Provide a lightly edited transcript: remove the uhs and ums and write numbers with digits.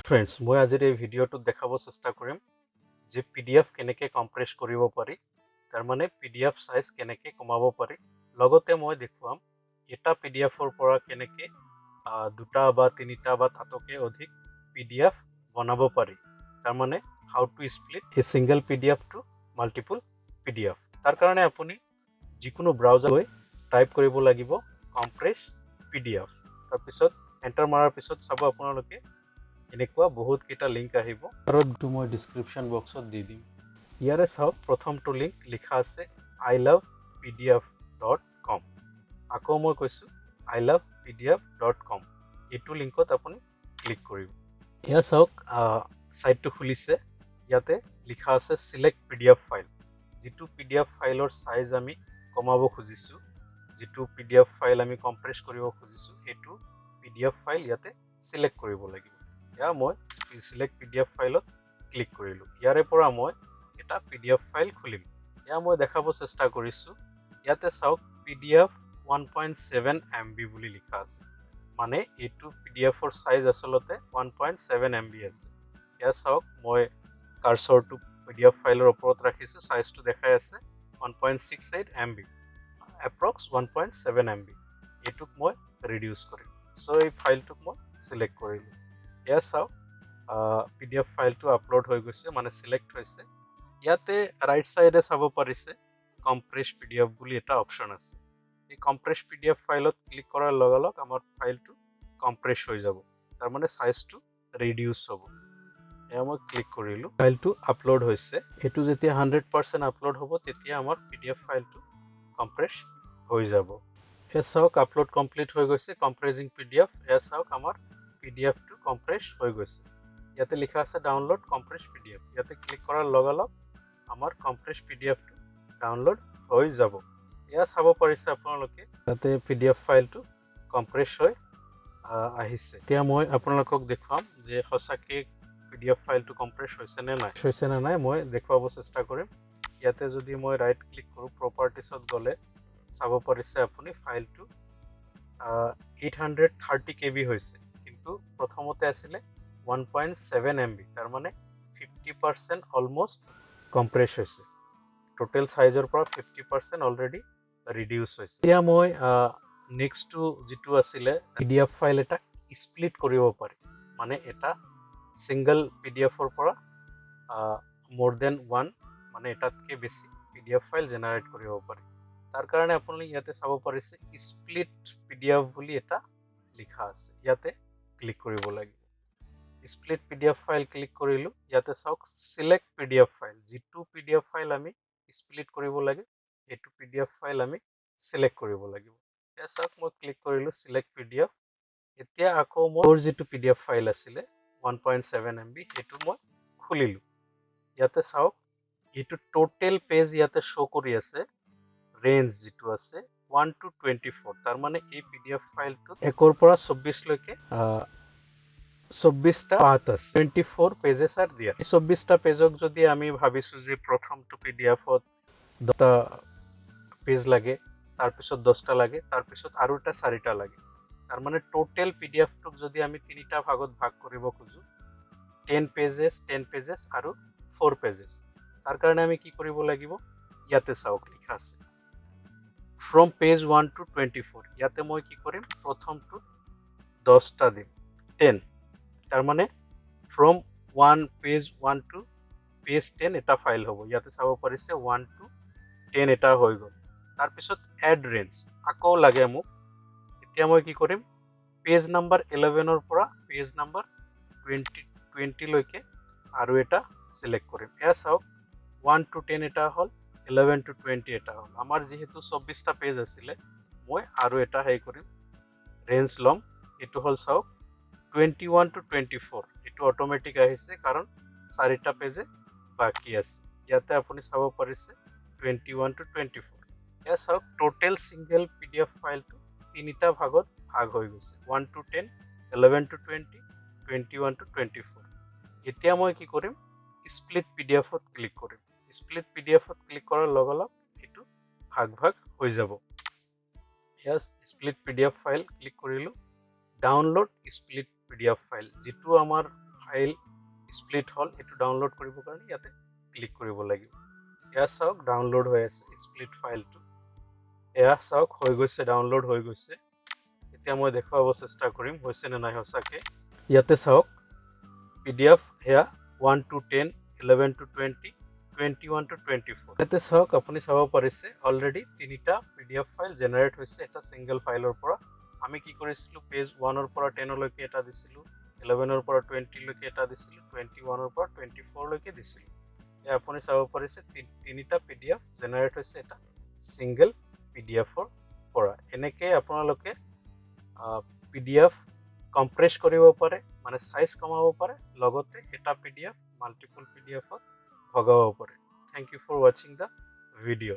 friends মই আজিৰ এই ভিডিঅ'টোত দেখাব চেষ্টা কৰিম যে PDF কেনেকৈ কম্প্ৰেছ কৰিব পাৰি তাৰমানে PDF সাইজ কেনেকৈ কমাব পাৰি লগতে মই দেখুৱাম এটা PDFৰ পৰা কেনেকৈ দুটা বা তিনিটা বা তাতকৈ অধিক PDF বনাব পাৰি তাৰমানে how to split a single PDF to multiple PDF তাৰ কাৰণে আপুনি যিকোনো ব্ৰাউজাৰ লৈ টাইপ কৰিব লাগিব কম্প্ৰেছ PDF তাৰপিছত এণ্টাৰ মাৰাৰ পিছত চাব আপোনালোকে এনেকুৱা বহুত কেইটা লিংক আহিব আৰু দুটো মই ডেসক্ৰিপচন বক্সত দি দিম ইয়াৰে চাওক প্ৰথমটো লিংক লিখা আছে ilovepdf.com আকৌ মই কৈছো ilovepdf.com এইটো লিংকত আপুনি ক্লিক কৰিব ইয়া চাওক সাইটটো খুলিছে ইয়াতে লিখা আছে সিলেক্ট PDF ফাইল যেটো PDF ফাইলৰ সাইজ আমি কমাব খুজিছো যেটো PDF ফাইল আমি কম্প্ৰেছ কৰিব খুজিছো এটো PDF ফাইল ইয়াতে সিলেক্ট কৰিব লাগিব या মই সিলেক্ট PDF ফাইলত ক্লিক কৰিলো ইয়াৰে পৰা মই এটা PDF ফাইল খুলিম ইয়া মই দেখাব চেষ্টা কৰিছো ইয়াতে চাওক PDF 1.7 MB বুলি লিখা আছে মানে এটো PDF ৰ সাইজ আসলতে 1.7 MB আছে ইয়া চাওক মই কাৰ্সৰটো PDF ফাইলৰ ওপৰত ৰাখিছো সাইজটো দেখাই আছে 1.68 MB approx 1.7 MB এটুক মই ৰিডিউস কৰিম সো এই ফাইলটোক মই সিলেক্ট কৰিলো ইয়া চাওক PDF ফাইলটো আপলোড হৈ গৈছে মানে সিলেক্ট হৈছে ইয়াতে ৰাইট সাইডে চাব পাৰিছে কম্প্ৰেছ PDF বুলি এটা অপচন আছে এই কম্প্ৰেছ PDF ফাইলত ক্লিক কৰাৰ লগে লগে আমাৰ ফাইলটো কম্প্ৰেছ হৈ যাব তাৰ মানে সাইজটো ৰিডিউস হ'ব এয়া মই ক্লিক কৰিলো ফাইলটো আপলোড হৈছে এটো যেতিয়া 100% আপলোড হ'ব তেতিয়া আমাৰ PDF ফাইলটো কম্প্ৰেছ হৈ যাব এয়া চাওক আপলোড কমপ্লিট হৈ গৈছে কম্প্ৰেছিং PDF এয়া চাওক আমাৰ PDF টো কম্প্ৰেছ হৈ গৈছে ইয়াতে লিখা আছে ডাউনলোড কম্প্ৰেছ PDF ইয়াতে ক্লিক কৰাৰ লগে লগে আমাৰ কম্প্ৰেছ PDF টো ডাউনলোড হৈ যাব ইয়া চাব পাৰিছে আপোনালোকে ইয়াতে PDF ফাইলটো কম্প্ৰেছ হৈ আহিছে এতিয়া মই আপোনালোকক দেখুৱাম যে সঁচাকৈ PDF ফাইলটো কম্প্ৰেছ হৈছে নে নাই মই দেখুৱাব চেষ্টা কৰিম ইয়াতে যদি মই ৰাইট ক্লিক কৰো প্ৰপাৰ্টিছত গলে চাব পাৰিছে আপুনি ফাইলটো 830 KB হৈছে কিন্তু প্ৰথমতে আছিল 1.7 MB তাৰ মানে 50% অলমোস্ট কম্প্ৰেছ হৈছে টোটাল সাইজৰ পৰা 50% অলৰেডি ৰিডিউস হৈছে এতিয়া মই নেক্সটটো যেটো আছিল PDF ফাইল এটা স্প্লিট কৰিব পাৰি মানে এটা সিঙ্গল PDF ৰ পৰা more than one মানে এটাতকে বেছি PDF ফাইল জেনাৰেট কৰিব পাৰি তাৰ কাৰণে আপুনি ইয়াতে চাব পাৰিছে স্প্লিট PDF বুলি এটা লিখা আছে ইয়াতে ক্লিক কৰিব লাগিব স্প্লিট PDF ফাইল ক্লিক কৰিলো ইয়াতে চাওক সিলেক্ট PDF ফাইল যেটো PDF ফাইল আমি স্প্লিট কৰিব লাগে এটো PDF ফাইল আমি সিলেক্ট কৰিব লাগিব ইয়া চাওক মই ক্লিক কৰিলো সিলেক্ট PDF এতিয়া আকৌ মোৰ যেটো PDF ফাইল আছিল 1.7 MB এটো মই খুলিলো ইয়াতে চাওক এটো টোটাল পেজ ইয়াতে শো কৰি আছে ৰেঞ্জ যেটো আছে 1 to 24 তাৰ মানে এই PDF ফাইলটো 1 পৰা 24 লৈকে 24টা পাত আছে 24 পেজেছ আৰ দিয়া 24টা পেজক যদি আমি ভাবিছো যে প্ৰথমটো PDFত 10টা পেজ লাগে তাৰ পিছত 10টা লাগে তাৰ পিছত আৰু এটা 4টা লাগে তাৰ মানে টোটাল PDF টক যদি আমি তিনিটা ভাগত ভাগ কৰিব খুজো 10 পেজেছ আৰু 4 পেজেছ তাৰ কাৰণে আমি কি কৰিব লাগিব ইয়াতে চাওক লিখা আছে from page 1 to 24 ইয়াতে মই কি কৰিম প্ৰথমটো 10টা দিম 10 তাৰ মানে from 1 page 1 to page 10 এটা ফাইল হ'ব ইয়াতে চাব পাৰিছে 1 to 10 এটা হৈ গল তাৰ পিছত add range আকৌ লাগে মোক এতিয়া মই কি কৰিম পেজ নাম্বাৰ 11 ৰ পৰা পেজ নাম্বাৰ 20 লৈকে আৰু এটা সিলেক্ট কৰিম এয়া চাওক 1 to 10 এটা হল 11 to 20 এটা হল আমাৰ যেহেতু 24টা পেজ আছিল মই আৰু এটা হেই কৰিম ৰেঞ্জ লম এটো হল চাওক 21 to 24 এটো অটোমেটিক আহিছে কাৰণ 4টা পেজে বাকি আছে ইয়াতে আপুনি চাব পাৰিছে 21 to 24 এয়া চাওক টোটাল সিঙ্গেল PDF ফাইলটো তিনিটা ভাগত ভাগ হৈ গৈছে 1 to 10 11 to 20 21 to 24 এতিয়া মই কি কৰিম স্প্লিট PDFত ক্লিক কৰিম স্প্লিট PDFত ক্লিক কৰাৰ লগে লগে এটো ভাগ ভাগ হৈ যাব ইয়াস স্প্লিট PDF ফাইল ক্লিক কৰিলো ডাউনলোড স্প্লিট PDF ফাইল যেটো আমাৰ ফাইল স্প্লিট হল এটো ডাউনলোড কৰিব কাৰণে ইয়াতে ক্লিক কৰিব লাগিব এয়া চাওক ডাউনলোড হৈ আছে স্প্লিট ফাইলটো এয়া চাওক হৈ গৈছে ডাউনলোড হৈ গৈছে এতিয়া মই দেখুৱাব চেষ্টা কৰিম হৈছে নে নাই হসাকে ইয়াতে চাওক পিডিএফ হেয়া 1 to 10 11 to 20 21 to 24 ইয়াতে চাওক আপুনি চাব পাৰিছে অলৰেডি তিনিটা পিডিএফ ফাইল জেনাৰেট হৈছে এটা সিঙ্গেল ফাইলৰ পৰা আমি কি কৰিছিলো পেজ 1 ৰ পৰা 10 লৈকে এটা দিছিলো 11 ৰ পৰা 20 লৈকে এটা দিছিলো 21 ৰ পৰা 24 লৈকে দিছিলো এ আপুনি চাব পাৰিছে তিনিটা পিডিএফ জেনাৰেট হৈছে এটা সিঙ্গেল পিডিএফৰ পৰা এনেকৈ আপোনালোকে পিডিএফ কম্প্ৰেছ কৰিব পাৰে মানে সাইজ কমাব পাৰে লগতে এটা পিডিএফ মাল্টিপল পিডিএফত ভগাব পাৰে thank you for watching the video